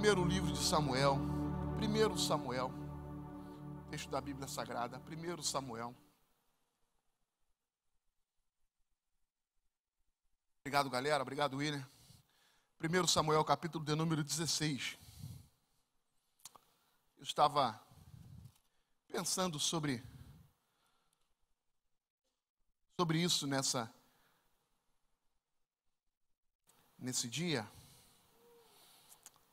primeiro livro de Samuel, 1 Samuel, texto da Bíblia Sagrada, 1 Samuel. Obrigado, galera, obrigado, William. 1 Samuel, capítulo de número 16. Eu estava pensando sobre isso nesse dia.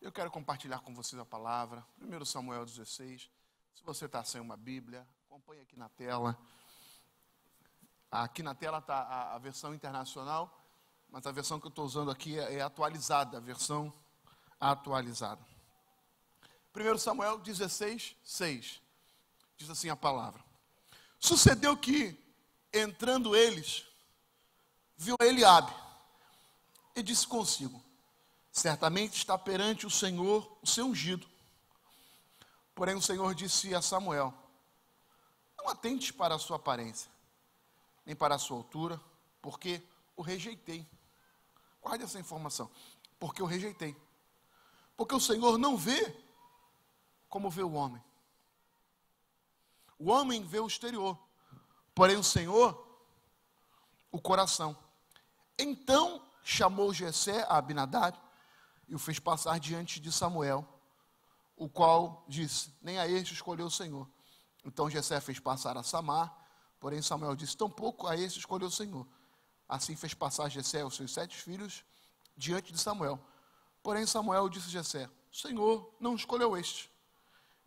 Eu quero compartilhar com vocês a palavra. 1 Samuel 16. Se você está sem uma Bíblia, acompanhe aqui na tela. Aqui na tela está a versão internacional, mas a versão que eu estou usando aqui é atualizada, a versão atualizada. 1 Samuel 16, 6. Diz assim a palavra. Sucedeu que, entrando eles, viu Eliabe e disse consigo: certamente está perante o Senhor o seu ungido. Porém o Senhor disse a Samuel: não atentes para a sua aparência, nem para a sua altura, porque o rejeitei. Guarde essa informação. Porque eu rejeitei. Porque o Senhor não vê como vê o homem. O homem vê o exterior, porém o Senhor, o coração. Então chamou Jessé a Abinadab e o fez passar diante de Samuel, o qual disse: nem a este escolheu o Senhor. Então Jessé fez passar a Samar, porém Samuel disse: tampouco a este escolheu o Senhor. Assim fez passar Jessé os seus 7 filhos diante de Samuel. Porém Samuel disse a Jessé: o Senhor não escolheu este.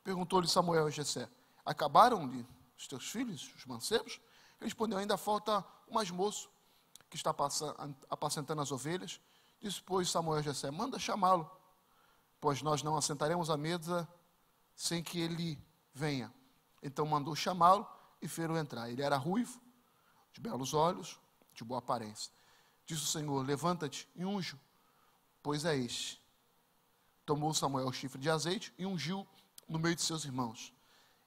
Perguntou-lhe Samuel a Jessé: acabaram-lhe os teus filhos, os mancebos? Respondeu: ainda falta o mais moço, que está apacentando as ovelhas. Disse, pois, Samuel a Jessé: manda chamá-lo, pois nós não assentaremos à mesa sem que ele venha. Então mandou chamá-lo e fê-lo entrar. Ele era ruivo, de belos olhos, de boa aparência. Disse o Senhor: levanta-te e unge-o, pois é este. Tomou Samuel o chifre de azeite e ungiu no meio de seus irmãos.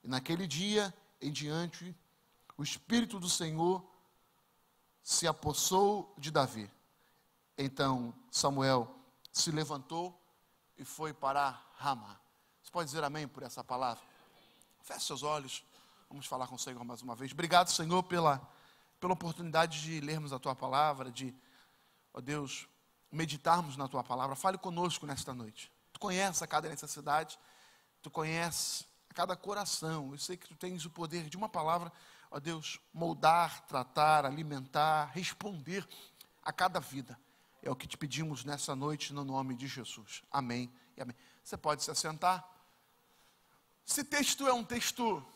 E naquele dia em diante, o Espírito do Senhor se apossou de Davi. Então Samuel se levantou e foi para Ramá. Você pode dizer amém por essa palavra? Feche seus olhos, vamos falar com o Senhor mais uma vez. Obrigado, Senhor, pela oportunidade de lermos a Tua palavra, de, ó Deus, meditarmos na Tua palavra. Fale conosco nesta noite. Tu conheces a cada necessidade, Tu conheces a cada coração. Eu sei que Tu tens o poder de uma palavra, ó Deus, moldar, tratar, alimentar, responder a cada vida. É o que te pedimos nessa noite, no nome de Jesus. Amém e amém. Você pode se assentar. Esse texto é um texto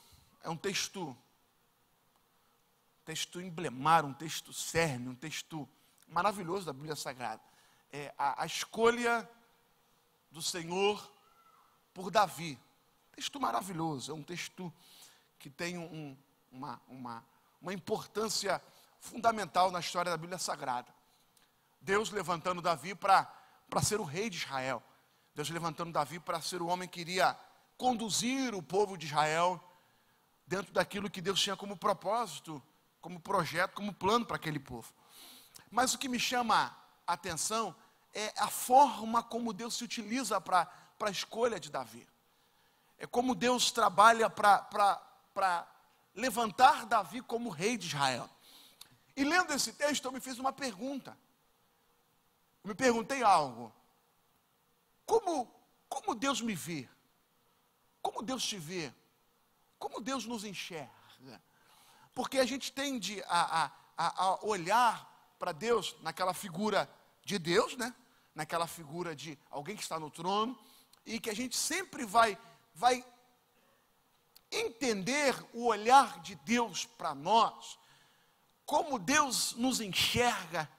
emblemário, um texto cerne, um texto maravilhoso da Bíblia Sagrada. É a escolha do Senhor por Davi. Texto maravilhoso, é um texto que tem uma importância fundamental na história da Bíblia Sagrada. Deus levantando Davi para ser o rei de Israel. Deus levantando Davi para ser o homem que iria conduzir o povo de Israel dentro daquilo que Deus tinha como propósito, como projeto, como plano para aquele povo. Mas o que me chama a atenção é a forma como Deus se utiliza para a escolha de Davi. É como Deus trabalha para levantar Davi como rei de Israel. E lendo esse texto, eu me fiz uma pergunta. Eu me perguntei algo. Como Deus me vê? Como Deus te vê? Como Deus nos enxerga? Porque a gente tende a olhar para Deus naquela figura de Deus, né? Naquela figura de alguém que está no trono, e que a gente sempre vai entender o olhar de Deus para nós, como Deus nos enxerga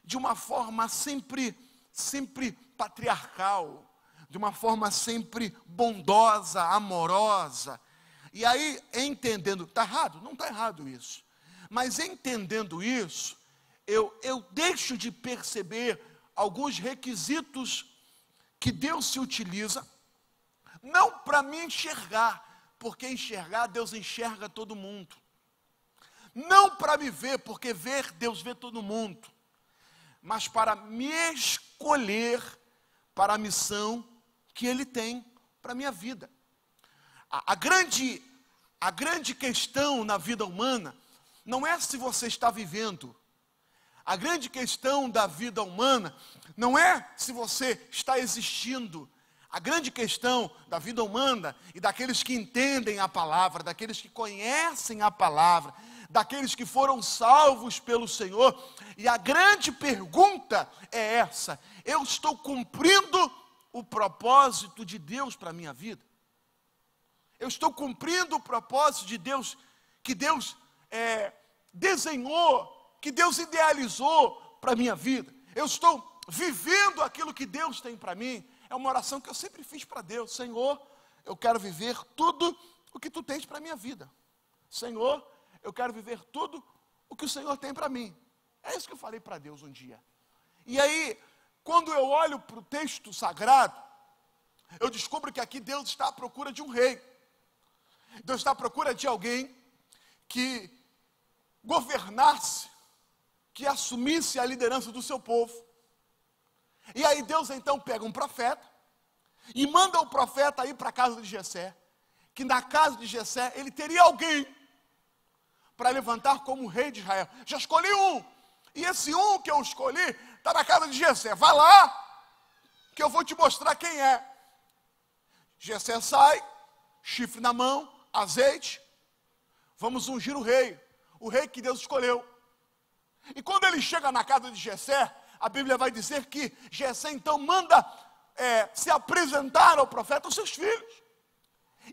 de uma forma sempre patriarcal, de uma forma sempre bondosa, amorosa. E aí, entendendo, está errado? Não está errado isso. Mas entendendo isso, eu deixo de perceber alguns requisitos que Deus se utiliza, não para me enxergar, porque enxergar, Deus enxerga todo mundo. Não para me ver, porque ver, Deus vê todo mundo. Mas para me escolher para a missão que Ele tem para a minha vida. A grande questão na vida humana não é se você está vivendo. A grande questão da vida humana não é se você está existindo. A grande questão da vida humana e daqueles que entendem a palavra, daqueles que conhecem a palavra, daqueles que foram salvos pelo Senhor. E a grande pergunta é essa: eu estou cumprindo o propósito de Deus para a minha vida? Eu estou cumprindo o propósito de Deus, que Deus desenhou, que Deus idealizou para a minha vida? Eu estou vivendo aquilo que Deus tem para mim? É uma oração que eu sempre fiz para Deus: Senhor, eu quero viver tudo o que Tu tens para a minha vida. Senhor, eu quero viver tudo o que o Senhor tem para mim. É isso que eu falei para Deus um dia. E aí, quando eu olho para o texto sagrado, eu descubro que aqui Deus está à procura de um rei. Deus está à procura de alguém que governasse, que assumisse a liderança do seu povo. E aí Deus então pega um profeta e manda o profeta ir para a casa de Jessé, que na casa de Jessé ele teria alguém para levantar como rei de Israel. Já escolhi um, e esse um que eu escolhi está na casa de Jessé. Vai lá, que eu vou te mostrar quem é. Jessé sai, chifre na mão, azeite, vamos ungir o rei que Deus escolheu. E quando ele chega na casa de Jessé, a Bíblia vai dizer que Jessé então manda se apresentar ao profeta os seus filhos.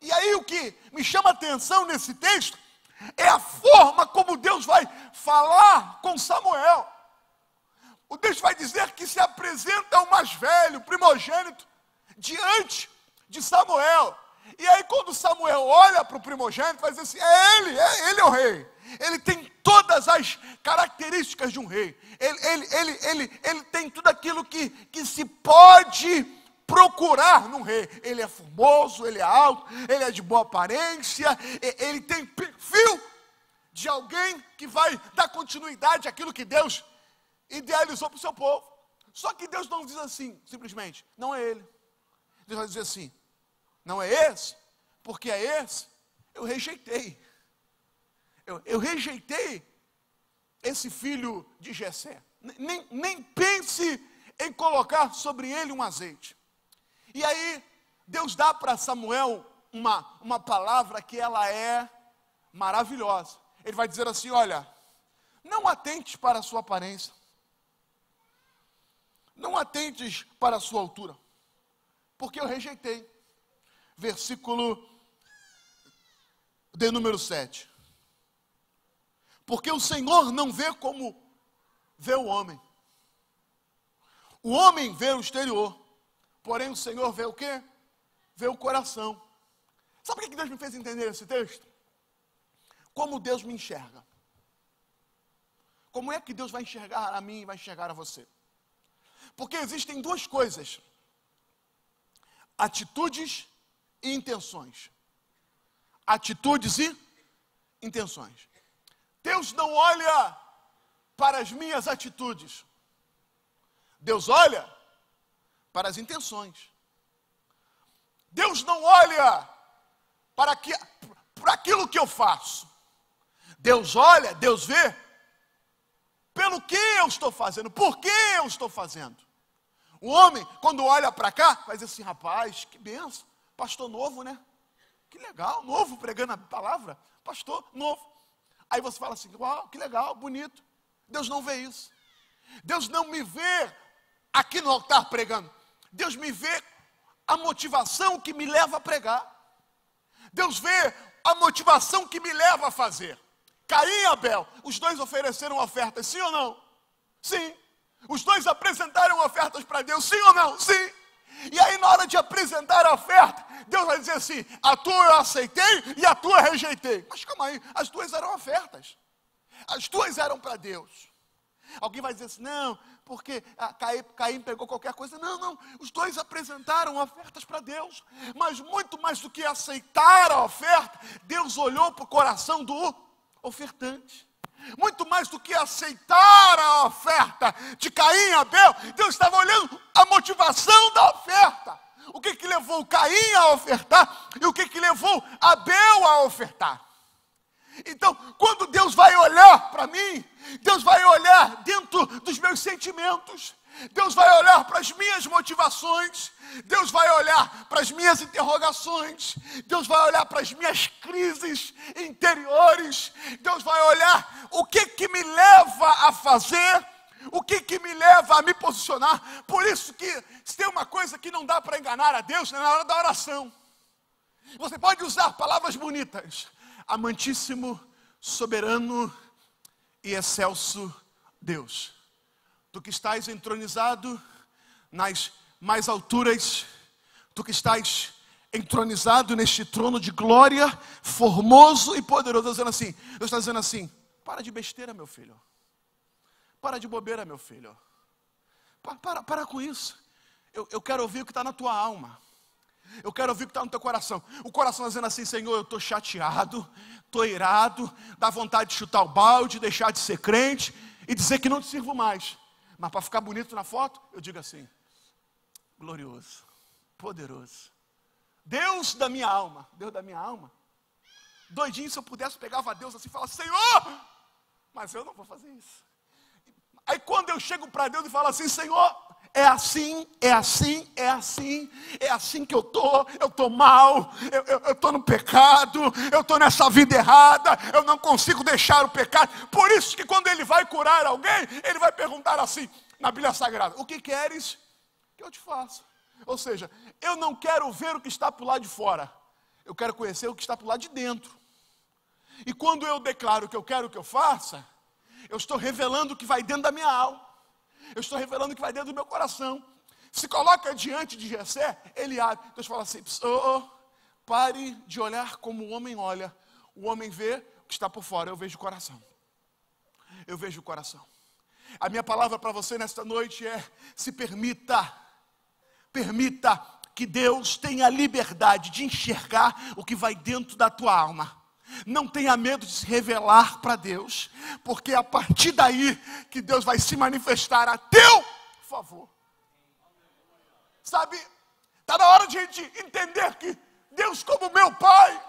E aí o que me chama a atenção nesse texto é a forma como Deus vai falar com Samuel. O Deus vai dizer que se apresenta o mais velho, o primogênito, diante de Samuel. E aí quando Samuel olha para o primogênito, vai dizer assim: ele é o rei. Ele tem todas as características de um rei. Ele tem tudo aquilo que se pode procurar num rei. Ele é formoso, ele é alto, ele é de boa aparência, ele tem perfil de alguém que vai dar continuidade àquilo que Deus idealizou para o seu povo. Só que Deus não diz assim, simplesmente: não é ele. Deus vai dizer assim: não é esse, porque é esse, eu rejeitei. Eu rejeitei esse filho de Jessé. Nem pense em colocar sobre ele um azeite. E aí, Deus dá para Samuel uma palavra que ela é maravilhosa. Ele vai dizer assim: olha, não atentes para a sua aparência. Não atentes para a sua altura. Porque eu rejeitei. Versículo de número 7. Porque o Senhor não vê como vê o homem. O homem vê o exterior, porém o Senhor vê o quê? Vê o coração. Sabe o que Deus me fez entender esse texto? Como Deus me enxerga. Como é que Deus vai enxergar a mim e vai enxergar a você? Porque existem duas coisas: atitudes e intenções. Atitudes e intenções. Deus não olha para as minhas atitudes. Deus olha para as intenções. Deus não olha para aquilo que eu faço. Deus olha, Deus vê pelo que eu estou fazendo, por que eu estou fazendo. O homem, quando olha para cá, vai dizer assim: rapaz, que benção, pastor novo, né? Que legal, novo, pregando a palavra, pastor novo. Aí você fala assim: uau, que legal, bonito. Deus não vê isso. Deus não me vê aqui no altar pregando. Deus me vê a motivação que me leva a pregar. Deus vê a motivação que me leva a fazer. Caim e Abel, os dois ofereceram ofertas, sim ou não? Sim. Os dois apresentaram ofertas para Deus, sim ou não? Sim. E aí na hora de apresentar a oferta, Deus vai dizer assim: a tua eu aceitei e a tua eu rejeitei. Mas calma aí, as duas eram ofertas. As duas eram para Deus. Alguém vai dizer assim: não, porque Caim pegou qualquer coisa. Não, os dois apresentaram ofertas para Deus. Mas muito mais do que aceitar a oferta, Deus olhou para o coração do ofertante. Muito mais do que aceitar a oferta de Caim e Abel, Deus estava olhando a motivação da oferta. O que levou Caim a ofertar e o que levou Abel a ofertar. Então, quando Deus vai olhar para mim, Deus vai olhar dentro dos meus sentimentos, Deus vai olhar para as minhas motivações, Deus vai olhar para as minhas interrogações, Deus vai olhar para as minhas crises interiores, Deus vai olhar o que me leva a fazer, o que me leva a me posicionar. Por isso que se tem uma coisa que não dá para enganar a Deus, é na hora da oração. Você pode usar palavras bonitas: amantíssimo, soberano e excelso Deus, tu que estás entronizado nas mais alturas, tu que estás entronizado neste trono de glória, formoso e poderoso. Deus está dizendo assim: para de besteira, meu filho, para de bobeira, meu filho, para com isso. Eu quero ouvir o que está na tua alma. Eu quero ouvir o que está no teu coração. O coração dizendo assim: Senhor, eu estou chateado, estou irado, dá vontade de chutar o balde, deixar de ser crente e dizer que não te sirvo mais. Mas para ficar bonito na foto, eu digo assim: glorioso, poderoso, Deus da minha alma. Deus da minha alma. Doidinho, se eu pudesse, pegava Deus assim e falava: Senhor, mas eu não vou fazer isso. Aí quando eu chego para Deus e falo assim: Senhor, é assim que eu estou mal, eu estou no pecado, eu estou nessa vida errada, eu não consigo deixar o pecado. Por isso que quando ele vai curar alguém, ele vai perguntar assim, na Bíblia Sagrada: o que queres que eu te faça? Ou seja, eu não quero ver o que está para o lado de fora, eu quero conhecer o que está para o lado de dentro. E quando eu declaro que eu quero que eu faça, eu estou revelando o que vai dentro da minha alma. Eu estou revelando o que vai dentro do meu coração. Se coloca diante de Jessé, ele abre. Deus fala assim: pare de olhar como o homem olha. O homem vê o que está por fora, eu vejo o coração. Eu vejo o coração. A minha palavra para você nesta noite é: se permita que Deus tenha liberdade de enxergar o que vai dentro da tua alma. Não tenha medo de se revelar para Deus, porque é a partir daí que Deus vai se manifestar a teu favor. Sabe, está na hora de a gente entender que Deus, como meu pai,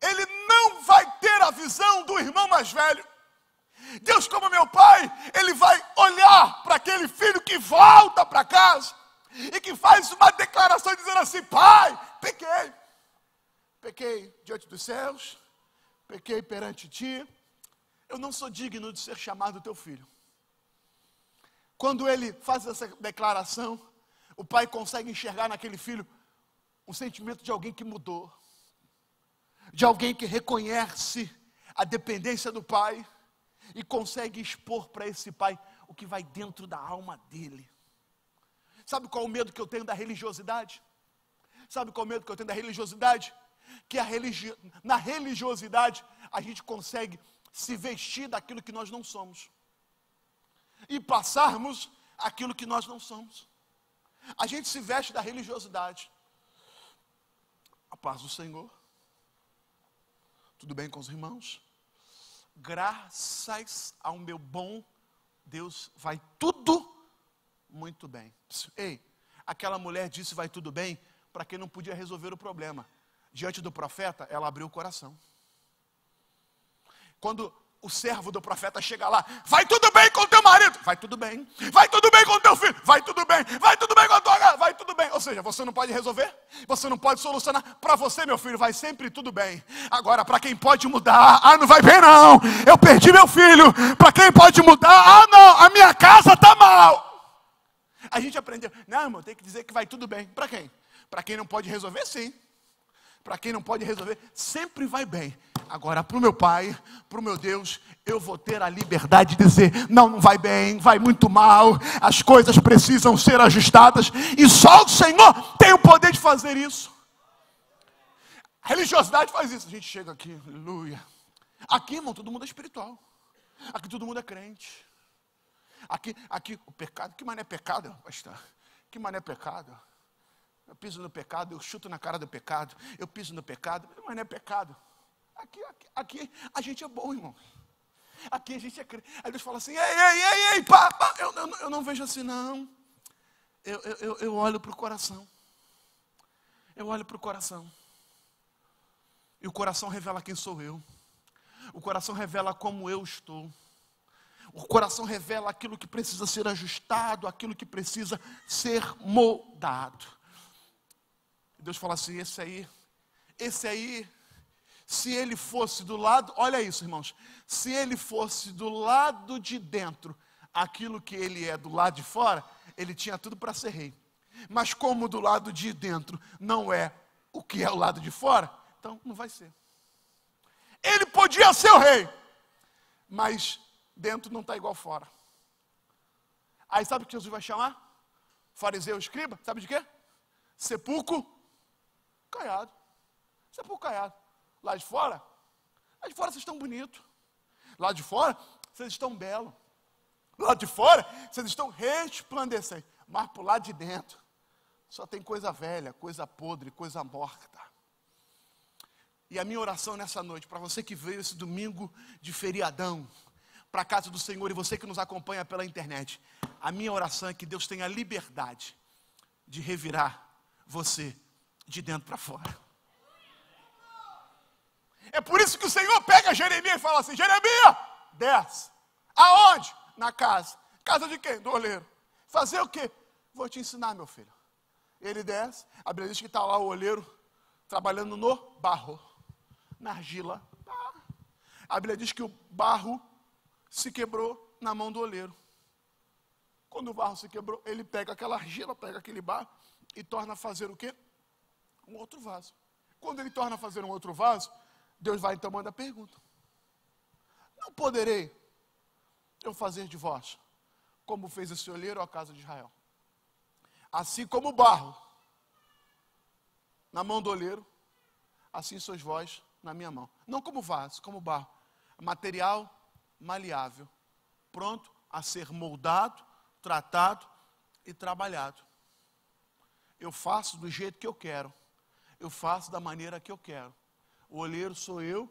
Ele não vai ter a visão do irmão mais velho. Deus, como meu pai, Ele vai olhar para aquele filho que volta para casa e que faz uma declaração dizendo assim: pai, pequei diante dos céus, pequei perante ti, eu não sou digno de ser chamado teu filho. Quando ele faz essa declaração, o pai consegue enxergar naquele filho um sentimento de alguém que mudou, de alguém que reconhece a dependência do pai e consegue expor para esse pai o que vai dentro da alma dele. Sabe qual é o medo que eu tenho da religiosidade? Sabe qual é o medo que eu tenho da religiosidade? Que na religiosidade a gente consegue se vestir daquilo que nós não somos e passarmos aquilo que nós não somos. A gente se veste da religiosidade. A paz do Senhor. Tudo bem com os irmãos? Graças ao meu bom Deus, vai tudo muito bem. Ei, aquela mulher disse vai tudo bem para quem não podia resolver o problema. Diante do profeta, ela abriu o coração. Quando o servo do profeta chega lá: vai tudo bem com o teu marido? Vai tudo bem. Vai tudo bem com o teu filho? Vai tudo bem. Vai tudo bem com a tua casa? Vai tudo bem. Ou seja, você não pode resolver, você não pode solucionar. Para você, meu filho, vai sempre tudo bem. Agora, para quem pode mudar: não vai bem não, eu perdi meu filho. Para quem pode mudar: não, a minha casa está mal. A gente aprendeu: não, irmão, tem que dizer que vai tudo bem. Para quem? Para quem não pode resolver, sim. Para quem não pode resolver, sempre vai bem. Agora, para o meu pai, para o meu Deus, eu vou ter a liberdade de dizer: não vai bem, vai muito mal, as coisas precisam ser ajustadas, e só o Senhor tem o poder de fazer isso. A religiosidade faz isso. A gente chega aqui, aleluia. Aqui, irmão, todo mundo é espiritual. Aqui todo mundo é crente. Aqui o pecado, que mané pecado, pastor? Que mané pecado? Eu piso no pecado, eu chuto na cara do pecado, eu piso no pecado, mas não é pecado. Aqui a gente é bom, irmão. Aqui a gente é crente. Aí Deus fala assim: ei, pá. Eu não vejo assim, não. Eu olho para o coração. Eu olho para o coração. E o coração revela quem sou eu. O coração revela como eu estou. O coração revela aquilo que precisa ser ajustado, aquilo que precisa ser moldado. Deus fala assim, esse aí, se ele fosse do lado, olha isso, irmãos, se ele fosse do lado de dentro, aquilo que ele é do lado de fora, ele tinha tudo para ser rei. Mas como do lado de dentro não é o que é o lado de fora, então não vai ser. Ele podia ser o rei, mas dentro não está igual fora. Aí sabe o que Jesus vai chamar? Fariseu, escriba, sabe de quê? Sepulcro caiado. Sepulcro caiado. Lá de fora vocês estão bonitos. Lá de fora, vocês estão belos. Lá de fora, vocês estão resplandecentes. Mas por lá de dentro, só tem coisa velha, coisa podre, coisa morta. E a minha oração nessa noite, para você que veio esse domingo de feriadão, para a casa do Senhor, e você que nos acompanha pela internet, a minha oração é que Deus tenha liberdade de revirar você de dentro para fora. É por isso que o Senhor pega Jeremias e fala assim, Jeremias, desce. Aonde? Na casa. Casa de quem? Do oleiro. Fazer o quê? Vou te ensinar, meu filho. Ele desce, a Bíblia diz que está lá o oleiro trabalhando no barro, na argila. A Bíblia diz que o barro se quebrou na mão do oleiro. Quando o barro se quebrou, ele pega aquela argila, pega aquele barro e torna a fazer o quê? Um outro vaso. Quando ele torna a fazer um outro vaso, Deus vai então manda a pergunta. Não poderei eu fazer de vós, como fez esse oleiro à casa de Israel? Assim como o barro na mão do oleiro, assim sois vós na minha mão. Não como vaso, como barro. Material maleável, pronto a ser moldado, tratado e trabalhado. Eu faço do jeito que eu quero. Eu faço da maneira que eu quero. O oleiro sou eu,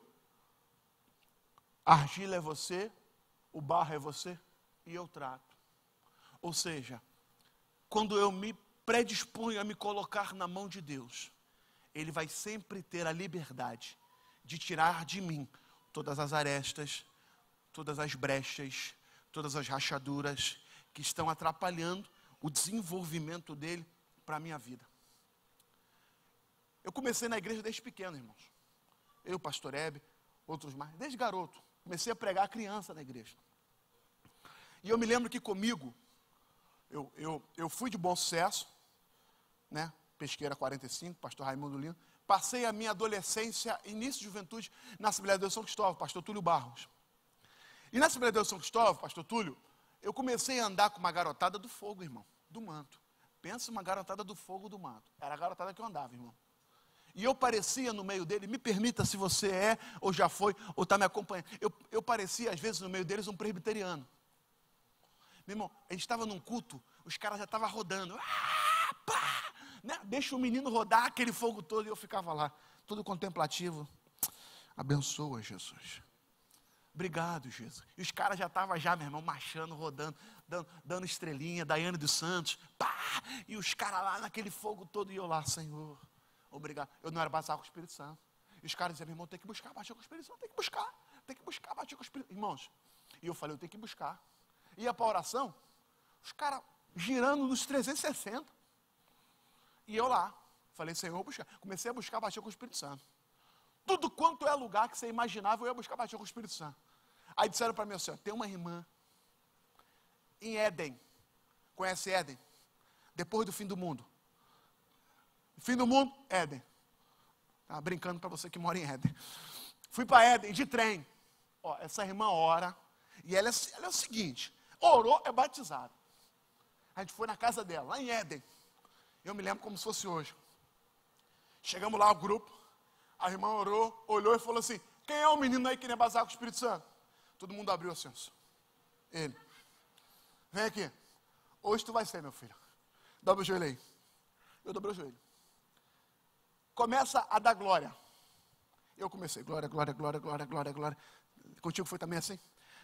a argila é você, o barro é você e eu trato. Ou seja, quando eu me predisponho a me colocar na mão de Deus, Ele vai sempre ter a liberdade de tirar de mim todas as arestas, todas as brechas, todas as rachaduras que estão atrapalhando o desenvolvimento dele para a minha vida. Eu comecei na igreja desde pequeno, irmãos. Eu, pastor Hebe, outros mais, desde garoto. Comecei a pregar criança na igreja. E eu me lembro que comigo, eu fui de Bom Sucesso, né? Pesqueira 45, pastor Raimundo Lino. Passei a minha adolescência, início de juventude, na Assembleia de Deus São Cristóvão, pastor Túlio Barros. E na Assembleia de Deus São Cristóvão, pastor Túlio, eu comecei a andar com uma garotada do fogo, irmão, do manto. Pensa uma garotada do fogo do manto. Era a garotada que eu andava, irmão. E eu parecia no meio dele, me permita se você é, ou já foi, ou está me acompanhando. Eu parecia, às vezes, no meio deles, um presbiteriano. Meu irmão, a gente estava num culto, os caras já estavam rodando. Né? Deixa o menino rodar aquele fogo todo, e eu ficava lá, todo contemplativo. Abençoa, Jesus. Obrigado, Jesus. E os caras já estavam meu irmão, marchando, rodando, dando estrelinha, Daiane dos Santos. E os caras lá naquele fogo todo, e eu lá, Senhor. Obrigado. Eu não era batizado com o Espírito Santo. E os caras diziam, meu irmão, tem que buscar baixar com o Espírito Santo, tem que buscar baixar com o Espírito Santo. Irmãos, e eu falei, eu tenho que buscar. Ia para a oração, os caras girando nos 360. E eu lá, falei, Senhor, eu vou buscar. Comecei a buscar baixar com o Espírito Santo. Tudo quanto é lugar que você imaginava, eu ia buscar baixar com o Espírito Santo. Aí disseram para mim assim, tem uma irmã em Éden. Conhece Éden? Depois do fim do mundo. Fim do mundo, Éden. Estava brincando para você que mora em Éden. Fui para Éden de trem. Ó, essa irmã ora. E ela é o seguinte: orou, é batizado. A gente foi na casa dela, lá em Éden. Eu me lembro como se fosse hoje. Chegamos lá, o grupo. A irmã orou, olhou e falou assim: quem é o menino aí que não é batizado com o Espírito Santo? Todo mundo abriu assim. Ele. Vem aqui. Hoje tu vai ser, meu filho. Dobra o joelho aí. Eu dobrei o joelho. Começa a dar glória. Eu comecei, glória, glória, glória, glória, glória, glória. Contigo foi também assim?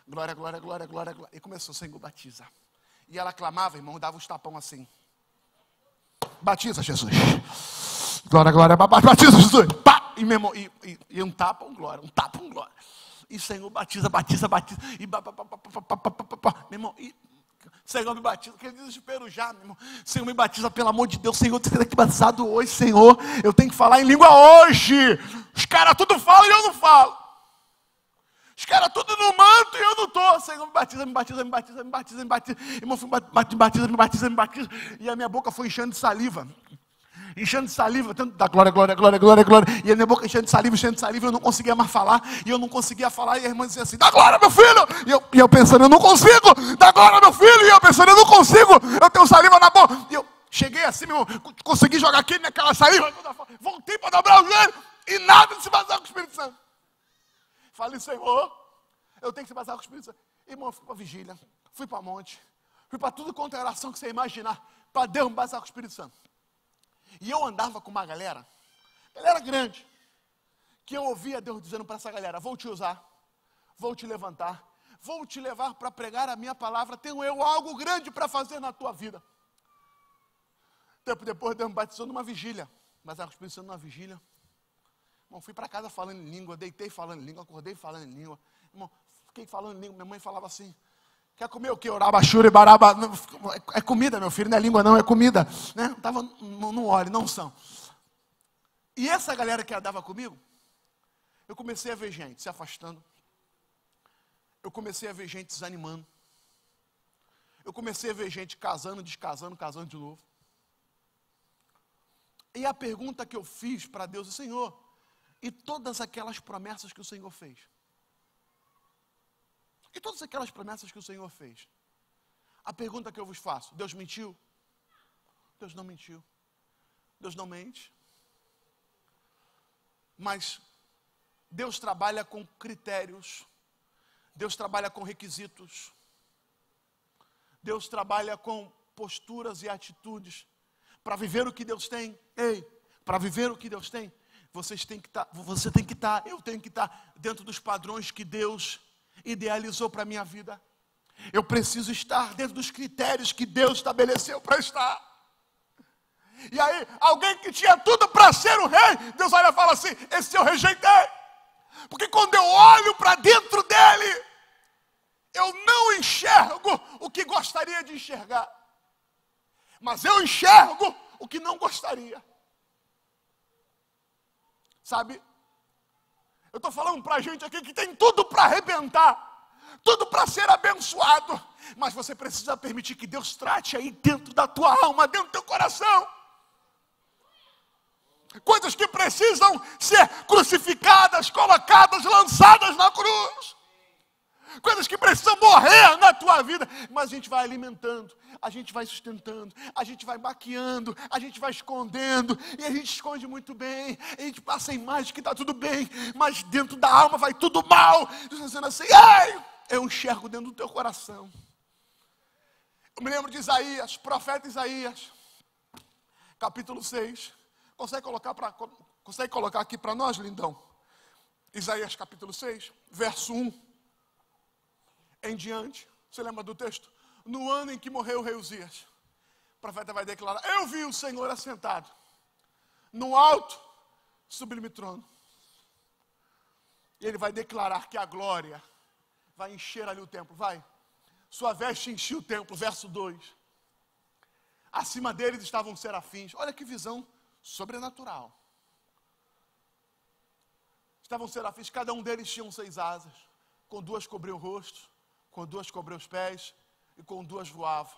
Glória, glória, glória, glória, glória. E começou, Senhor, batiza. E ela clamava, irmão, dava uns tapão assim. Batiza, Jesus. Glória, glória, batiza Jesus. Pá! E um tapa, um glória, um tapa, um glória. E Senhor, batiza. E meu irmão, Senhor, me batiza, aquele desespero já, meu irmão. Senhor, me batiza, pelo amor de Deus. Senhor, eu tenho que ser batizado hoje, Senhor. Eu tenho que falar em língua hoje. Os caras tudo falam e eu não falo. Os caras tudo no manto e eu não estou. Senhor, me batiza. Irmão, me batiza. E a minha boca foi enchendo de saliva. Tanto da glória. E a minha boca enchendo de saliva, eu não conseguia mais falar. E a irmã dizia assim, dá glória, meu filho. E eu pensando, eu não consigo. Dá glória, meu filho. E eu pensando, eu não consigo. Eu tenho saliva na boca. E eu cheguei assim, meu irmão, consegui jogar aqui naquela saliva. Voltei para dobrar o joelho. E nada de se batizar com o Espírito Santo. Falei, Senhor, eu tenho que se batizar com o Espírito Santo. Irmão, eu fui para a vigília, fui para monte, fui para tudo quanto era ação que você imaginar, para Deus me batizar com o Espírito Santo. E eu andava com uma galera grande, que eu ouvia Deus dizendo para essa galera, vou te usar, vou te levantar, vou te levar para pregar a minha palavra, tenho eu algo grande para fazer na tua vida. Tempo depois Deus me batizou numa vigília, batizar com o Espírito Santo numa vigília. Irmão, fui para casa falando em língua, deitei falando em língua, acordei falando em língua. Irmão, fiquei falando em língua, minha mãe falava assim, quer comer o quê? Orabachura e baraba. É comida, meu filho, não é língua não, é comida. Né? Estava no óleo, não são. E essa galera que andava comigo, eu comecei a ver gente se afastando. Eu comecei a ver gente desanimando. Eu comecei a ver gente casando, descasando, casando de novo. E a pergunta que eu fiz para Deus é, Senhor, e todas aquelas promessas que o Senhor fez? E todas aquelas promessas que o Senhor fez? A pergunta que eu vos faço, Deus mentiu? Deus não mentiu. Deus não mente. Mas Deus trabalha com critérios. Deus trabalha com requisitos. Deus trabalha com posturas e atitudes. Para viver o que Deus tem, para viver o que Deus tem, você tem que estar, eu tenho que estar dentro dos padrões que Deus idealizou para a minha vida. Eu preciso estar dentro dos critérios que Deus estabeleceu para estar. E aí, alguém que tinha tudo para ser o rei, Deus olha e fala assim, esse eu rejeitei. Porque quando eu olho para dentro dele, eu não enxergo o que gostaria de enxergar. Mas eu enxergo o que não gostaria. Sabe? Eu estou falando para a gente aqui que tem tudo para arrebentar, tudo para ser abençoado, mas você precisa permitir que Deus trate aí dentro da tua alma, dentro do teu coração. Coisas que precisam ser crucificadas, colocadas, lançadas na cruz. Coisas que precisam morrer na tua vida, mas a gente vai alimentando, a gente vai sustentando, a gente vai maquiando, a gente vai escondendo, e a gente esconde muito bem, a gente passa a imagem que está tudo bem, mas dentro da alma vai tudo mal, dizendo assim, ai, eu enxergo dentro do teu coração. Eu me lembro de Isaías, profeta Isaías, capítulo 6, consegue colocar aqui para nós, lindão? Isaías capítulo 6, verso 1. Em diante, você lembra do texto? No ano em que morreu o rei Uzias, o profeta vai declarar, eu vi o Senhor assentado no alto, sublime trono. E ele vai declarar que a glória vai encher ali o templo, vai. Sua veste enchia o templo, verso 2. Acima deles estavam serafins, olha que visão sobrenatural. Estavam serafins, cada um deles tinha 6 asas, com 2 cobriam o rosto, com 2 cobriam os pés, e com 2 voavam.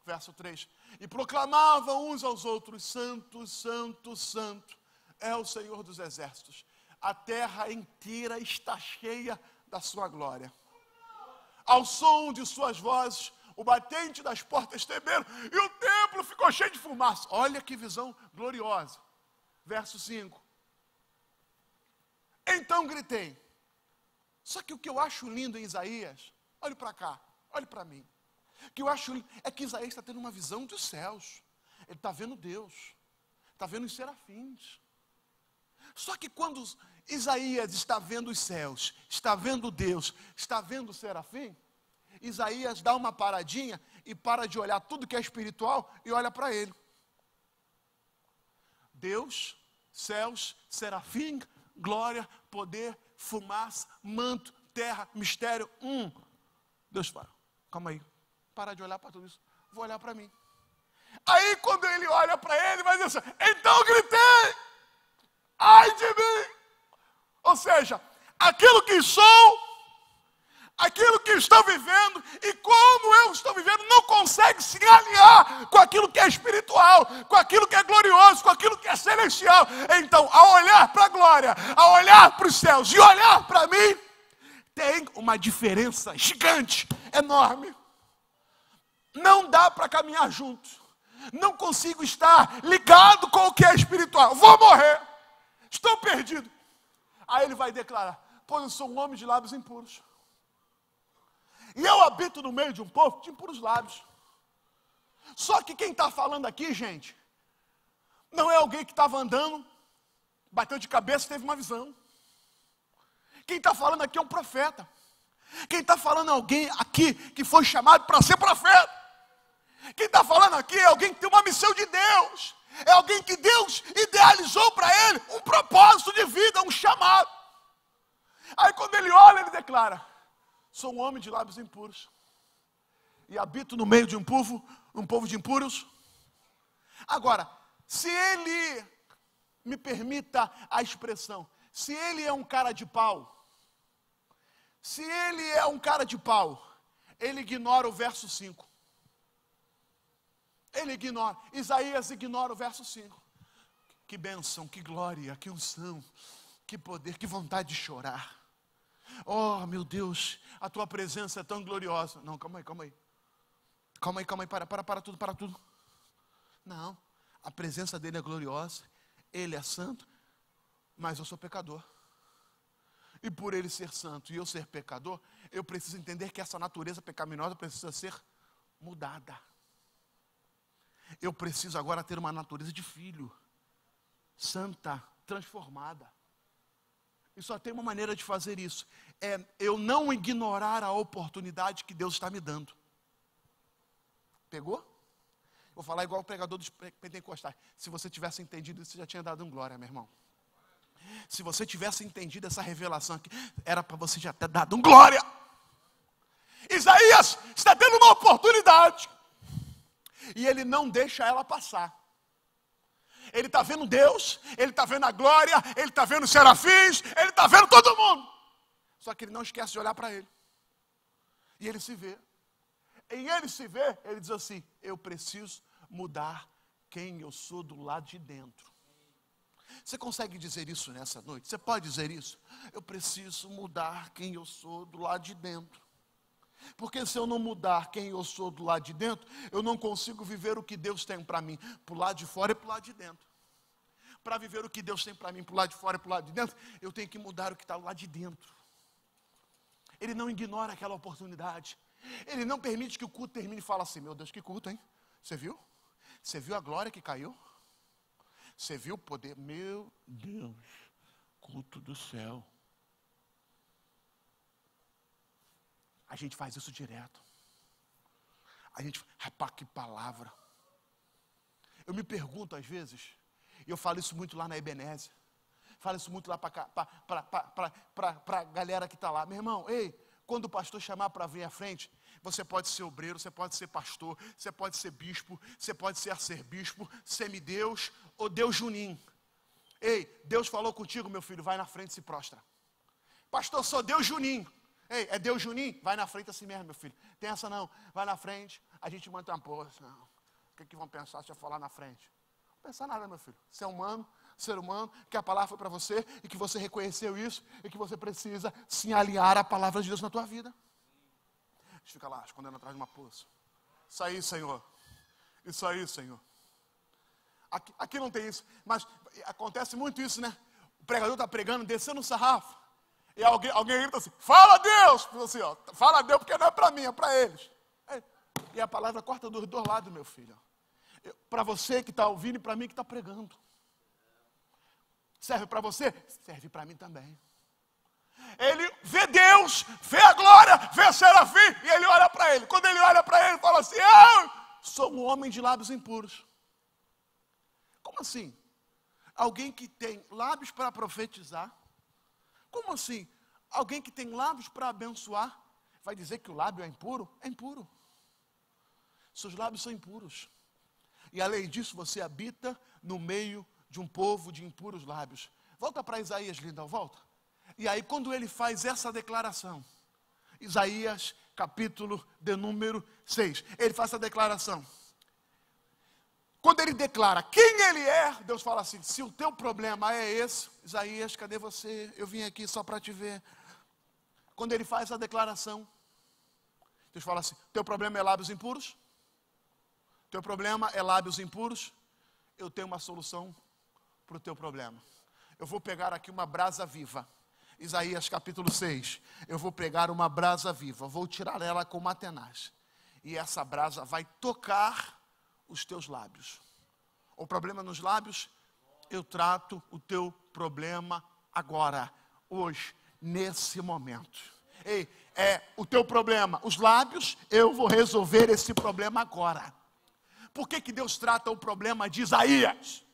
Verso 3. E proclamavam uns aos outros, santo, santo, santo, é o Senhor dos exércitos. A terra inteira está cheia da sua glória. Ao som de suas vozes, o batente das portas tremeram, e o templo ficou cheio de fumaça. Olha que visão gloriosa. Verso 5. Então gritei. Só que o que eu acho lindo em Isaías, olhe para cá, olhe para mim. O que eu acho lindo é que Isaías está tendo uma visão dos céus. Ele está vendo Deus, está vendo os serafins. Só que quando Isaías está vendo os céus, está vendo Deus, está vendo o serafim, Isaías dá uma paradinha e para de olhar tudo que é espiritual e olha para ele. Deus céus, serafim, glória, poder, fumaça, manto, terra, mistério. Deus fala, calma aí, para de olhar para tudo isso, vou olhar para mim. Aí quando ele olha para ele, vai dizer assim, então eu gritei, ai de mim. Ou seja, aquilo que sou, aquilo que estou vivendo e como eu estou vivendo não consegue se alinhar com aquilo que é espiritual, com aquilo que é glorioso, com aquilo que é celestial. Então, ao olhar para a glória, ao olhar para os céus e olhar para mim, tem uma diferença gigante, enorme. Não dá para caminhar junto. Não consigo estar ligado com o que é espiritual. Vou morrer. Estou perdido. Aí ele vai declarar, pois eu sou um homem de lábios impuros. E eu habito no meio de um povo de impuros lábios. Só que quem está falando aqui, gente, não é alguém que estava andando, bateu de cabeça e teve uma visão. Quem está falando aqui é um profeta. Quem está falando é alguém aqui que foi chamado para ser profeta. Quem está falando aqui é alguém que tem uma missão de Deus. É alguém que Deus idealizou para ele um propósito de vida, um chamado. Aí quando ele olha, ele declara, sou um homem de lábios impuros. E habito no meio de um povo de impuros. Agora, se ele, me permita a expressão, se ele é um cara de pau, ele ignora o verso 5. Ele ignora, Isaías ignora o verso 5. Que bênção, que glória, que unção, que poder, que vontade de chorar. Oh, meu Deus, a tua presença é tão gloriosa. Não, calma aí. Para tudo. Não, a presença dele é gloriosa, ele é santo, mas eu sou pecador. E por ele ser santo e eu ser pecador, eu preciso entender que essa natureza pecaminosa precisa ser mudada. Eu preciso agora ter uma natureza de filho, santa, transformada. E só tem uma maneira de fazer isso, é eu não ignorar a oportunidade que Deus está me dando. Pegou? Vou falar igual o pregador dos pentecostais. Se você tivesse entendido isso, você já tinha dado glória, meu irmão. Se você tivesse entendido essa revelação aqui, era para você já ter dado glória. Isaías está tendo uma oportunidade. E ele não deixa ela passar. Ele está vendo Deus, ele está vendo a glória, ele está vendo os serafins, ele está vendo todo mundo. Só que ele não esquece de olhar para ele. E ele se vê. Em ele se vê, ele diz assim, eu preciso mudar quem eu sou do lado de dentro. Você consegue dizer isso nessa noite? Você pode dizer isso? Eu preciso mudar quem eu sou do lado de dentro. Porque se eu não mudar quem eu sou do lado de dentro, eu não consigo viver o que Deus tem para mim, para o lado de fora e para o lado de dentro. Para viver o que Deus tem para mim, para o lado de fora e para o lado de dentro, eu tenho que mudar o que está lá de dentro. Ele não ignora aquela oportunidade. Ele não permite que o culto termine e fale assim, meu Deus, que culto, hein? Você viu? Você viu a glória que caiu? Você viu o poder? Meu Deus, culto do céu. A gente faz isso direto. A gente, rapaz, que palavra. Eu me pergunto às vezes, e eu falo isso muito lá na Ebenezer, falo isso muito lá para a galera que está lá. Meu irmão, ei, quando o pastor chamar para vir à frente, você pode ser obreiro, você pode ser pastor, você pode ser bispo, você pode ser arcebispo, semideus ou Deus Junim. Ei, Deus falou contigo, meu filho, vai na frente e se prostra. Pastor, sou Deus Junim. Ei, é Deus Junim? Vai na frente assim mesmo, meu filho. Tem essa não. Vai na frente, a gente mantém uma porra. Não. O que vão pensar se eu falar na frente? Não pensar nada, meu filho. Você é humano, ser humano, que a palavra foi para você e que você reconheceu isso e que você precisa se alinhar à palavra de Deus na tua vida. A gente fica lá, escondendo atrás de uma poça. Isso aí, Senhor. Isso aí, Senhor. Aqui não tem isso, mas acontece muito isso, né? O pregador está pregando, descendo o sarrafo. E alguém grita assim, fala Deus! Assim, ó, fala Deus porque não é para mim, é para eles. E a palavra corta dos dois lados, meu filho. Para você que está ouvindo e para mim que está pregando. Serve para você? Serve para mim também. Ele vê Deus, vê a glória, vê o serafim, e ele olha para ele. Quando ele olha para ele, fala assim, eu sou um homem de lábios impuros. Como assim? Alguém que tem lábios para profetizar. Como assim? Alguém que tem lábios para abençoar, vai dizer que o lábio é impuro? É impuro. Seus lábios são impuros. E além disso, você habita no meio de um povo de impuros lábios. Volta para Isaías, Lindão, volta. E aí, quando ele faz essa declaração, Isaías, capítulo de número 6, ele faz essa declaração. Quando ele declara quem ele é, Deus fala assim: se o teu problema é esse, Isaías, cadê você? Eu vim aqui só para te ver. Quando ele faz essa declaração, Deus fala assim: teu problema é lábios impuros? Teu problema é lábios impuros? Eu tenho uma solução para o teu problema. Eu vou pegar aqui uma brasa viva. Isaías capítulo 6. Eu vou pegar uma brasa viva, vou tirar ela com uma tenaz. E essa brasa vai tocar os teus lábios. O problema nos lábios, eu trato o teu problema agora, hoje, nesse momento. Ei, é o teu problema, os lábios, eu vou resolver esse problema agora. Por que Deus trata o problema de Isaías?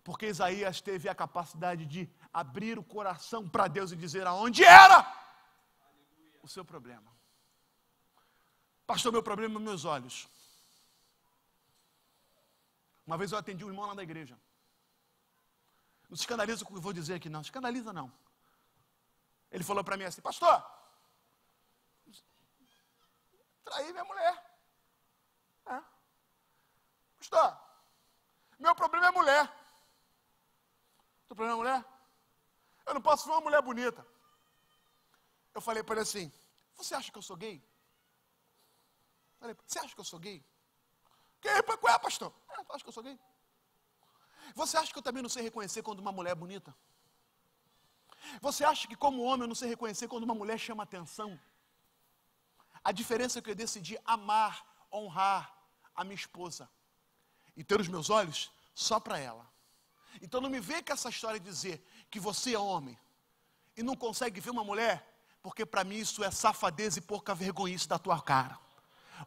Porque Isaías teve a capacidade de abrir o coração para Deus e dizer aonde era o seu problema. Pastor, meu problema é meus olhos. Uma vez eu atendi um irmão lá da igreja. Não se escandaliza com o que eu vou dizer aqui, não. Se escandaliza, não. Ele falou para mim assim: pastor, traí minha mulher. Pastor, meu problema é mulher. Teu problema é mulher? Eu não posso ver uma mulher bonita. Eu falei para ele assim: você acha que eu sou gay? Falei: você acha que eu sou gay? Qual é, pastor? Tu acha que eu sou gay? Você acha que eu também não sei reconhecer quando uma mulher é bonita? Você acha que como homem eu não sei reconhecer quando uma mulher chama atenção? A diferença é que eu decidi amar, honrar a minha esposa e ter os meus olhos só para ela. Então não me vê com essa história de dizer que você é homem e não consegue ver uma mulher, porque para mim isso é safadeza e pouca vergonhice da tua cara.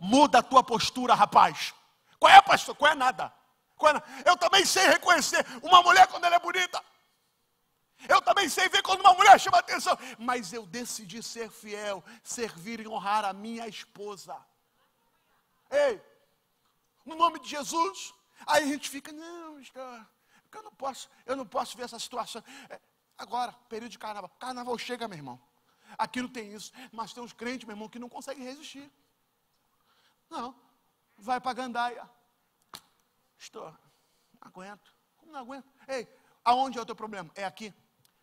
Muda a tua postura, rapaz. Qual é, pastor? Qual é nada? Eu também sei reconhecer uma mulher quando ela é bonita. Eu também sei ver quando uma mulher chama atenção. Mas eu decidi ser fiel, servir e honrar a minha esposa. Ei, no nome de Jesus. Aí a gente fica: não, eu não posso ver essa situação. Agora, período de carnaval. Carnaval chega, meu irmão. Aqui não tem isso. Mas tem uns crentes, meu irmão, que não conseguem resistir. Não. Vai para a gandaia. Não aguento. Como não aguento? Ei, aonde é o teu problema? É aqui.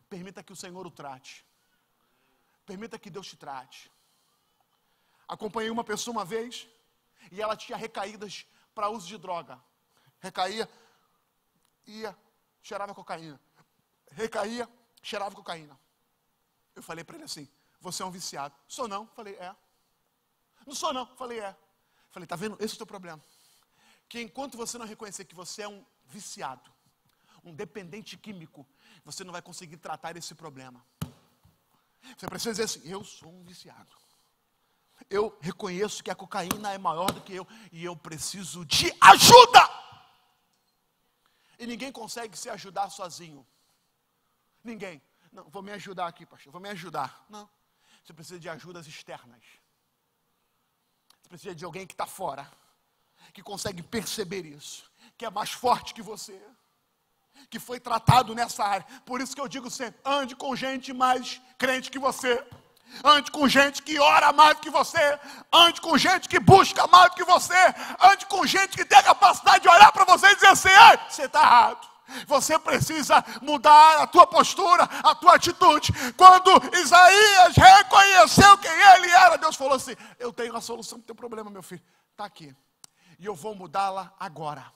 Permita que o Senhor o trate. Permita que Deus te trate. Acompanhei uma pessoa uma vez e ela tinha recaídas para uso de droga. Recaía, ia, cheirava cocaína. Recaía, cheirava cocaína. Eu falei para ele assim: você é um viciado. Sou não. Falei: é. Não sou não. Falei: é. Falei: tá vendo? Esse é o teu problema. Que enquanto você não reconhecer que você é um viciado, um dependente químico, você não vai conseguir tratar esse problema. Você precisa dizer assim: eu sou um viciado. Eu reconheço que a cocaína é maior do que eu e eu preciso de ajuda. E ninguém consegue se ajudar sozinho. Ninguém. Não, vou me ajudar aqui, pastor, vou me ajudar. Não. Você precisa de ajudas externas. Você precisa de alguém que está fora, que consegue perceber isso, que é mais forte que você, que foi tratado nessa área. Por isso que eu digo sempre: ande com gente mais crente que você, ande com gente que ora mais do que você, ande com gente que busca mais do que você, ande com gente que tem a capacidade de olhar para você e dizer assim: ei, você está errado. Você precisa mudar a tua postura, a tua atitude. Quando Isaías reconheceu quem ele era, Deus falou assim: eu tenho a solução para o teu problema, meu filho. Está aqui. E eu vou mudá-la agora.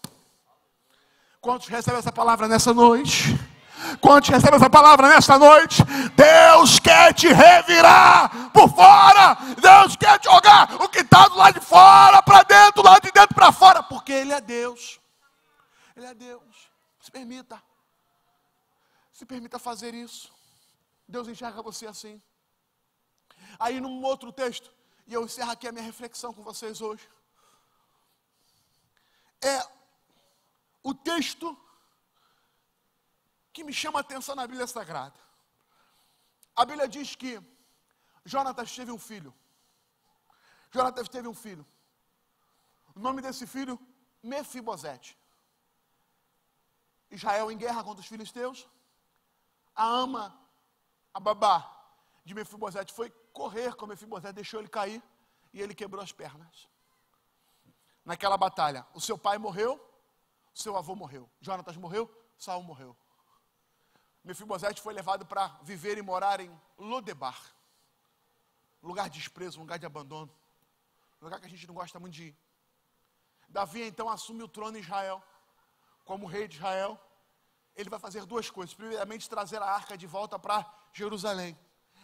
Quantos recebem essa palavra nessa noite? Quantos recebem essa palavra nessa noite? Deus quer te revirar por fora. Deus quer te jogar o que está do lado de fora para dentro, do lado de dentro para fora. Porque Ele é Deus. Ele é Deus. Se permita. Se permita fazer isso. Deus enxerga você assim. Aí num outro texto, e eu encerro aqui a minha reflexão com vocês hoje. É o texto que me chama a atenção na Bíblia Sagrada. A Bíblia diz que Jonatas teve um filho. Jonatas teve um filho. O nome desse filho, Mefibosete. Israel em guerra contra os filisteus. A ama, a babá de Mefibosete foi correr com Mefibosete, deixou ele cair e ele quebrou as pernas. Naquela batalha, o seu pai morreu, o seu avô morreu. Jonatas morreu, Saul morreu. Mefibosete foi levado para viver e morar em Lodebar. Lugar de desprezo, lugar de abandono. Lugar que a gente não gosta muito de ir. Davi então assume o trono em Israel. Como rei de Israel. Ele vai fazer duas coisas. Primeiramente, trazer a arca de volta para Jerusalém.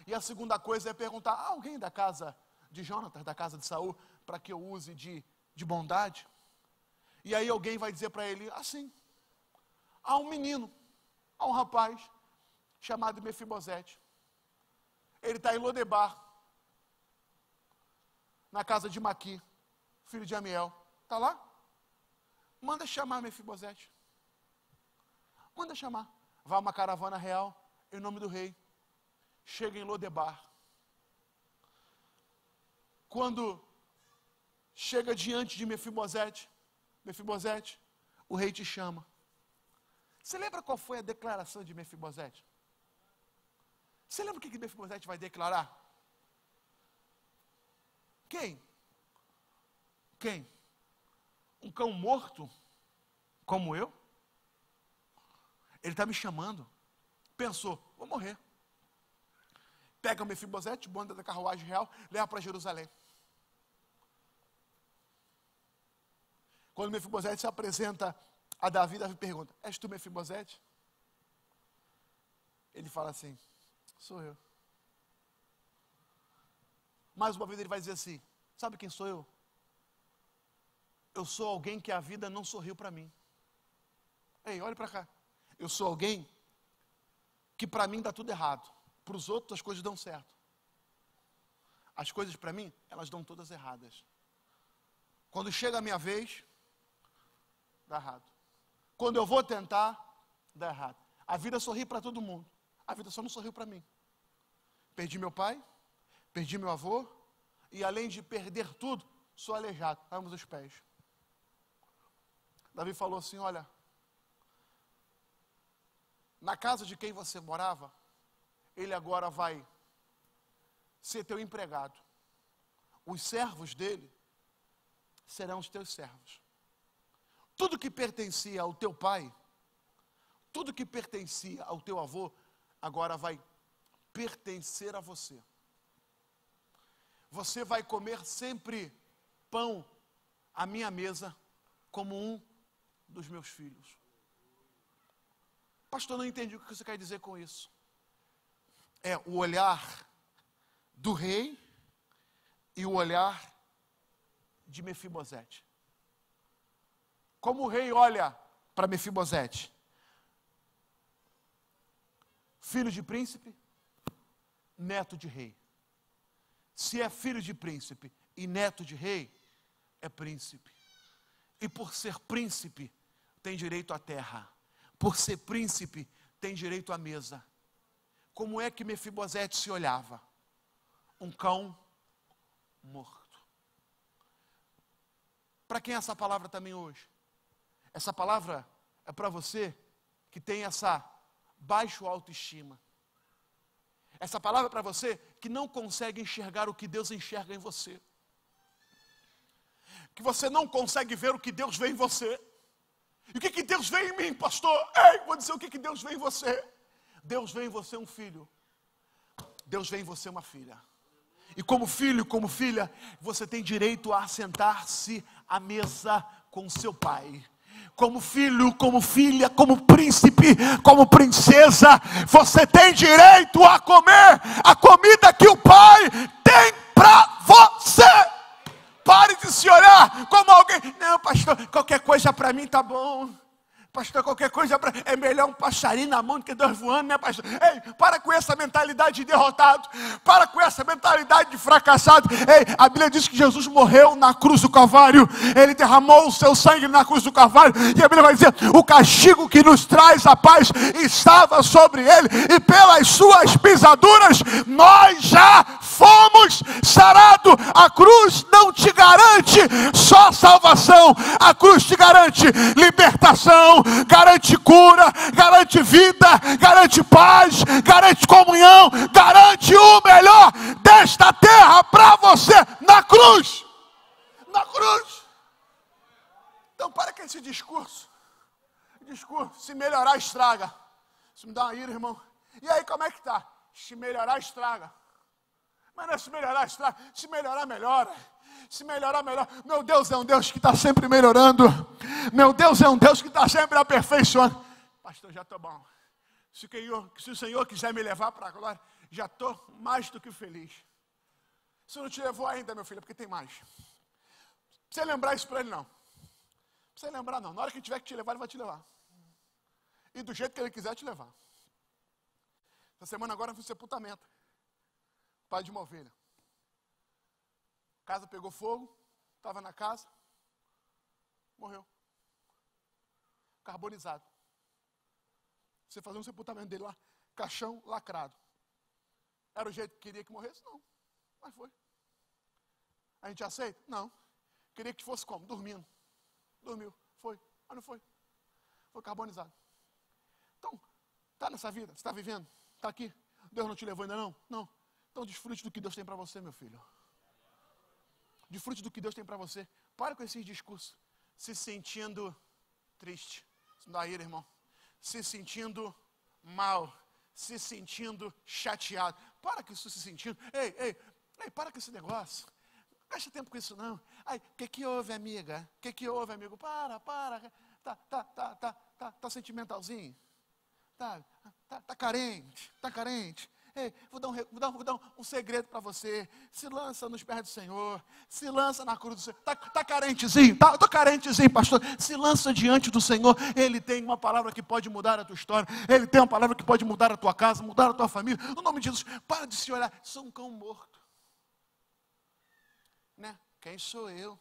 E a segunda coisa é perguntar a alguém da casa de Jonatas, da casa de Saul, para que eu use de bondade. E aí alguém vai dizer para ele assim: há um menino, há um rapaz chamado Mefibosete. Ele está em Lodebar, na casa de Maqui, filho de Amiel. Está lá? Manda chamar Mefibosete. Manda chamar. Vai uma caravana real, em nome do rei. Chega em Lodebar. Quando chega diante de Mefibosete, Mefibosete, o rei te chama. Você lembra qual foi a declaração de Mefibosete? Você lembra o que Mefibosete vai declarar? Quem? Um cão morto, como eu? Ele está me chamando. Pensou, vou morrer. Pega o Mefibosete, banda da carruagem real, leva para Jerusalém. Quando Mefibosete se apresenta a Davi, Davi pergunta: és tu Mefibosete? Ele fala assim: sou eu. Mais uma vez ele vai dizer assim: sabe quem sou eu? Eu sou alguém que a vida não sorriu para mim. Ei, olha para cá. Eu sou alguém que para mim dá tudo errado. Para os outros as coisas dão certo. As coisas para mim, elas dão todas erradas. Quando chega a minha vez, dá errado. Quando eu vou tentar, dá errado. A vida sorri para todo mundo. A vida só não sorriu para mim. Perdi meu pai, perdi meu avô, e além de perder tudo, sou aleijado, ambos os pés. Davi falou assim: olha, na casa de quem você morava, ele agora vai ser teu empregado. Os servos dele serão os teus servos. Tudo que pertencia ao teu pai, tudo que pertencia ao teu avô, agora vai pertencer a você. Você vai comer sempre pão à minha mesa, como um dos meus filhos. Pastor, não entendi o que você quer dizer com isso. É o olhar do rei e o olhar de Mefibosete. Como o rei olha para Mefibosete? Filho de príncipe, neto de rei. Se é filho de príncipe e neto de rei, é príncipe. E por ser príncipe, tem direito à terra. Por ser príncipe, tem direito à mesa. Como é que Mefibosete se olhava? Um cão morto. Para quem é essa palavra também hoje? Essa palavra é para você que tem essa baixa autoestima. Essa palavra é para você que não consegue enxergar o que Deus enxerga em você. Que você não consegue ver o que Deus vê em você. E o que Deus vê em mim, pastor? Ei, vou dizer o que Deus vê em você. Deus vê em você um filho. Deus vê em você uma filha. E como filho, como filha, você tem direito a sentar-se à mesa com seu pai. Como filho, como filha, como príncipe, como princesa, você tem direito a comer a comida que o pai tem para você. Pare de se olhar como alguém. Não, pastor, qualquer coisa para mim tá bom. Pastor, qualquer coisa é melhor um passarinho na mão do que 2 voando, né, pastor? Ei, para com essa mentalidade de derrotado. Para com essa mentalidade de fracassado. Ei, a Bíblia diz que Jesus morreu na cruz do Calvário. Ele derramou o seu sangue na cruz do Calvário. E a Bíblia vai dizer, o castigo que nos traz a paz estava sobre ele. E pelas suas pisaduras, nós já fomos sarados. A cruz não te garante só salvação. A cruz te garante libertação, garante cura, garante vida, garante paz, garante comunhão, garante o melhor desta terra para você na cruz. Na cruz. Então para com esse discurso. Se melhorar estraga. Isso me dá uma ira, irmão. E aí como é que tá? Se melhorar estraga. Mas não é se melhorar estraga. Se melhorar melhora. Se melhorar, melhor. Meu Deus é um Deus que está sempre melhorando. Meu Deus é um Deus que está sempre aperfeiçoando. Pastor, já estou bom. Se o Senhor quiser me levar para a glória, já estou mais do que feliz. Se não te levou ainda, meu filho, é porque tem mais. Não precisa lembrar isso para ele, não. Não precisa lembrar, não. Na hora que tiver que te levar, ele vai te levar. E do jeito que ele quiser te levar. Essa semana agora eu fui sepultamento. Pai de uma ovelha. A casa pegou fogo, estava na casa, morreu. Carbonizado. Você fazia um sepultamento dele lá, caixão lacrado. Era o jeito que queria que morresse? Não, mas foi. A gente aceita? Não. Queria que fosse como? Dormindo. Dormiu, foi, mas não foi. Foi carbonizado. Então, está nessa vida, você está vivendo, está aqui. Deus não te levou ainda não? Não. Então desfrute do que Deus tem para você, meu filho. Desfrute do que Deus tem para você. Para com esses discursos. Se sentindo triste. Isso não dá ira, irmão. Se sentindo mal. Se sentindo chateado. Para com isso se sentindo. Ei, para com esse negócio. Não gasta tempo com isso não. Ai, o que houve, amiga? O que houve, amigo? Para. Tá sentimentalzinho? Tá carente. Ei, vou dar um segredo para você. Se lança nos pés do Senhor. Se lança na cruz do Senhor. Tá carentezinho? Tô carentezinho, pastor. Se lança diante do Senhor. Ele tem uma palavra que pode mudar a tua história. Ele tem uma palavra que pode mudar a tua casa, mudar a tua família. No nome de Jesus, para de se olhar. Sou um cão morto. Né? Quem sou eu?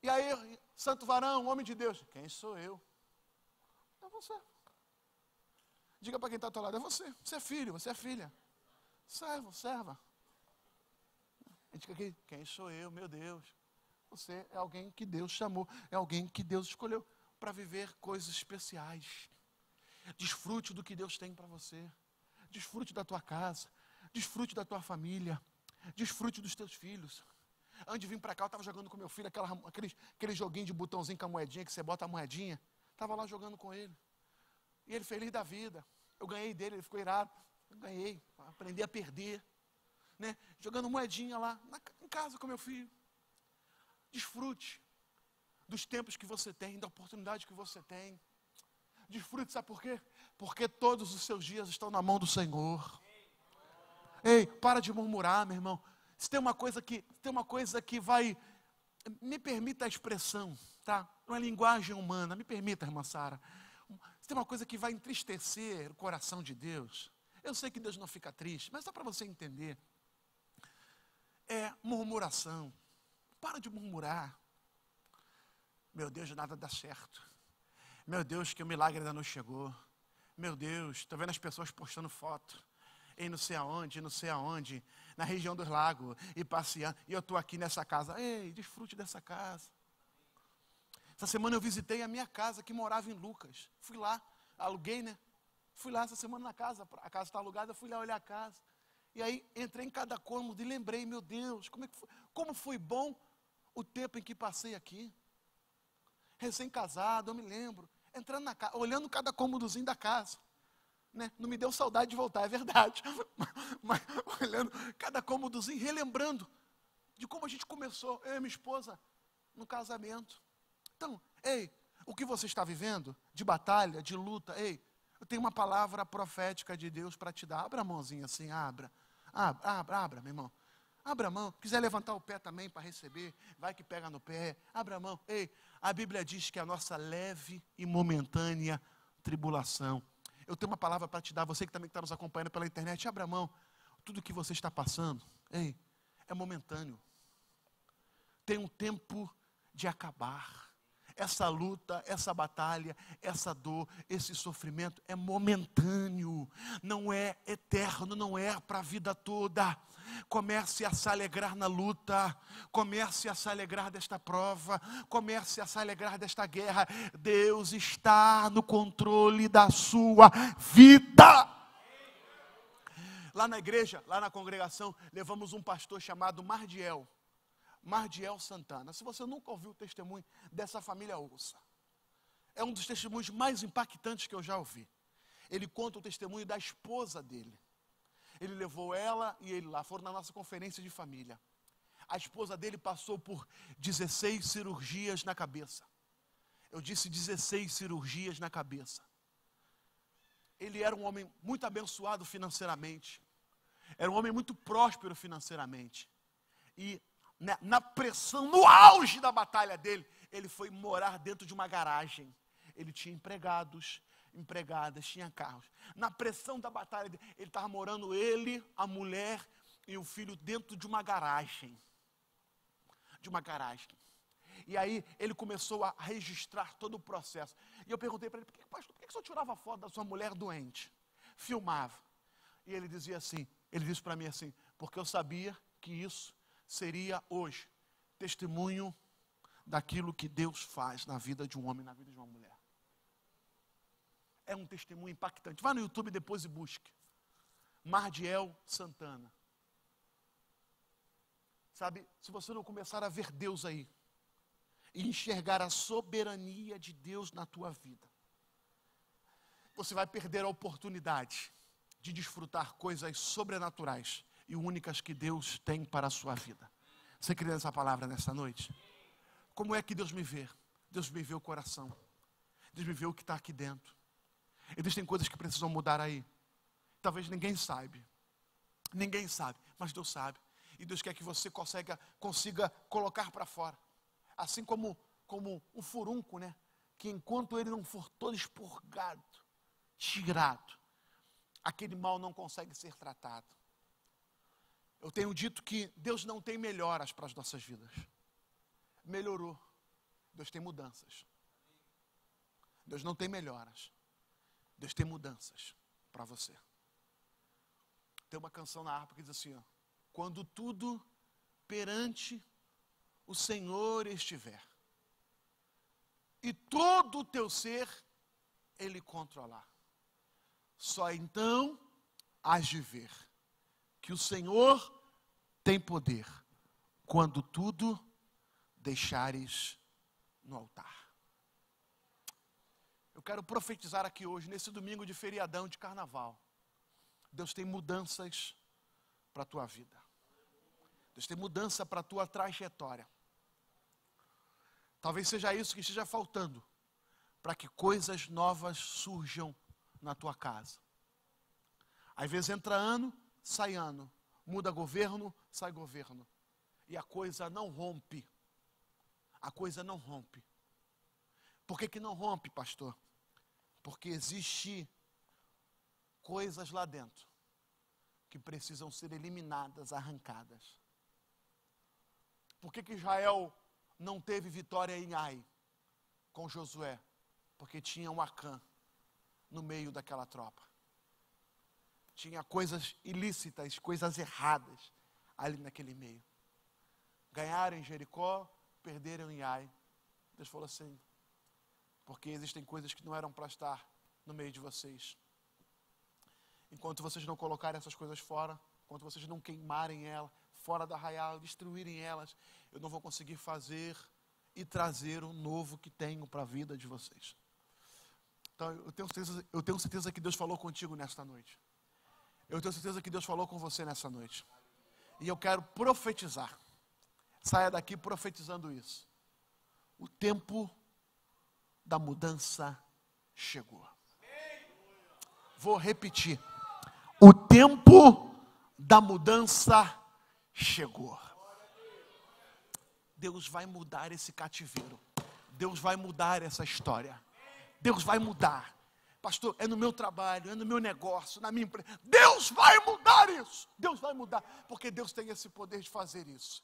E aí, santo varão, homem de Deus. Quem sou eu? É você. Diga para quem está ao teu lado, é você. Você é filho, você é filha. Serva. A gente fica aqui, quem sou eu, meu Deus? Você é alguém que Deus chamou, é alguém que Deus escolheu para viver coisas especiais. Desfrute do que Deus tem para você. Desfrute da tua casa. Desfrute da tua família. Desfrute dos teus filhos. Antes de vir para cá, eu estava jogando com meu filho aquele joguinho de botãozinho com a moedinha, que você bota a moedinha. Estava lá jogando com ele. E ele feliz da vida. Eu ganhei dele, ele ficou irado. Eu ganhei, aprendi a perder. Né? Jogando moedinha lá, em casa com meu filho. Desfrute dos tempos que você tem, da oportunidade que você tem. Desfrute, sabe por quê? Porque todos os seus dias estão na mão do Senhor. Ei, para de murmurar, meu irmão. Se tem uma coisa que vai... Me permita a expressão, tá? Uma linguagem humana. Me permita, irmã Sara. Se tem uma coisa que vai entristecer o coração de Deus, eu sei que Deus não fica triste, mas só para você entender, é murmuração. Para de murmurar. Meu Deus, nada dá certo. Meu Deus, que o milagre ainda não chegou. Meu Deus, estou vendo as pessoas postando foto. Em não sei aonde, na região dos lagos, e passeando, e eu estou aqui nessa casa. Ei, desfrute dessa casa. Essa semana eu visitei a minha casa, que morava em Lucas. Fui lá, aluguei, né? Fui lá essa semana na casa, a casa está alugada, fui lá olhar a casa. E aí entrei em cada cômodo e lembrei, meu Deus, como foi bom o tempo em que passei aqui. Recém-casado, eu me lembro. Entrando na casa, olhando cada cômodozinho da casa. Né? Não me deu saudade de voltar, é verdade. Mas olhando cada cômodozinho, relembrando de como a gente começou, eu e minha esposa, no casamento. Então, ei, o que você está vivendo, de batalha, de luta, ei, eu tenho uma palavra profética de Deus para te dar. Abra a mãozinha assim, abra, meu irmão. Abra a mão. Quiser levantar o pé também para receber, vai que pega no pé. Abra a mão. Ei, a Bíblia diz que a nossa leve e momentânea tribulação. Eu tenho uma palavra para te dar, você que também está nos acompanhando pela internet, abra a mão. Tudo que você está passando, ei, é momentâneo. Tem um tempo de acabar. Essa luta, essa batalha, essa dor, esse sofrimento é momentâneo, não é eterno, não é para a vida toda. Comece a se alegrar na luta, comece a se alegrar desta prova, comece a se alegrar desta guerra. Deus está no controle da sua vida. Lá na igreja, lá na congregação, levamos um pastor chamado Mardiel Santana. Se você nunca ouviu o testemunho dessa família, ouça. É um dos testemunhos mais impactantes que eu já ouvi. Ele conta o testemunho da esposa dele. Ele levou ela e ele lá, foram na nossa conferência de família. A esposa dele passou por 16 cirurgias na cabeça. Eu disse 16 cirurgias na cabeça. Ele era um homem muito abençoado financeiramente. Era um homem muito próspero financeiramente. E na pressão, no auge da batalha dele, ele foi morar dentro de uma garagem. Ele tinha empregados, empregadas, tinha carros. Na pressão da batalha dele, ele estava morando, ele, a mulher e o filho dentro de uma garagem. E aí ele começou a registrar todo o processo. E eu perguntei para ele, pastor, por que o senhor tirava foto da sua mulher doente? Filmava. E ele dizia assim, ele disse para mim assim, porque eu sabia que isso seria hoje testemunho daquilo que Deus faz na vida de um homem, na vida de uma mulher. É um testemunho impactante. Vá no YouTube depois e busque. Mardiel Santana. Sabe, se você não começar a ver Deus aí, e enxergar a soberania de Deus na tua vida, você vai perder a oportunidade de desfrutar coisas sobrenaturais e únicas que Deus tem para a sua vida. Você crê nessa palavra nessa noite? Como é que Deus me vê? Deus me vê o coração. Deus me vê o que está aqui dentro. Existem coisas que precisam mudar aí. Talvez ninguém saiba. Ninguém sabe, mas Deus sabe. E Deus quer que você consiga colocar para fora. Assim como um furúnculo, né? Que enquanto ele não for todo expurgado, tirado, aquele mal não consegue ser tratado. Eu tenho dito que Deus não tem melhoras para as nossas vidas. Melhorou. Deus tem mudanças. Deus não tem melhoras. Deus tem mudanças para você. Tem uma canção na harpa que diz assim, ó, quando tudo perante o Senhor estiver, e todo o teu ser Ele controlar, só então hás de ver que o Senhor tem poder, quando tudo deixares no altar. Eu quero profetizar aqui hoje, nesse domingo de feriadão, de carnaval. Deus tem mudanças para a tua vida. Deus tem mudança para a tua trajetória. Talvez seja isso que esteja faltando, para que coisas novas surjam na tua casa. Às vezes entra ano, sai ano. Muda governo, sai governo. E a coisa não rompe. A coisa não rompe. Por que não rompe, pastor? Porque existe coisas lá dentro que precisam ser eliminadas, arrancadas. Por que Israel não teve vitória em Ai com Josué? Porque tinha um Acã no meio daquela tropa. Tinha coisas ilícitas, coisas erradas ali naquele meio. Ganharam em Jericó, perderam em Ai. Deus falou assim, porque existem coisas que não eram para estar no meio de vocês. Enquanto vocês não colocarem essas coisas fora, enquanto vocês não queimarem elas, fora da arraial, destruírem elas, eu não vou conseguir fazer e trazer o novo que tenho para a vida de vocês. Então, eu tenho certeza que Deus falou contigo nesta noite. Eu tenho certeza que Deus falou com você nessa noite. E eu quero profetizar. Saia daqui profetizando isso. O tempo da mudança chegou. Vou repetir. O tempo da mudança chegou. Deus vai mudar esse cativeiro. Deus vai mudar essa história. Deus vai mudar. Pastor, é no meu trabalho, é no meu negócio, na minha empresa. Deus vai mudar isso. Deus vai mudar, porque Deus tem esse poder de fazer isso.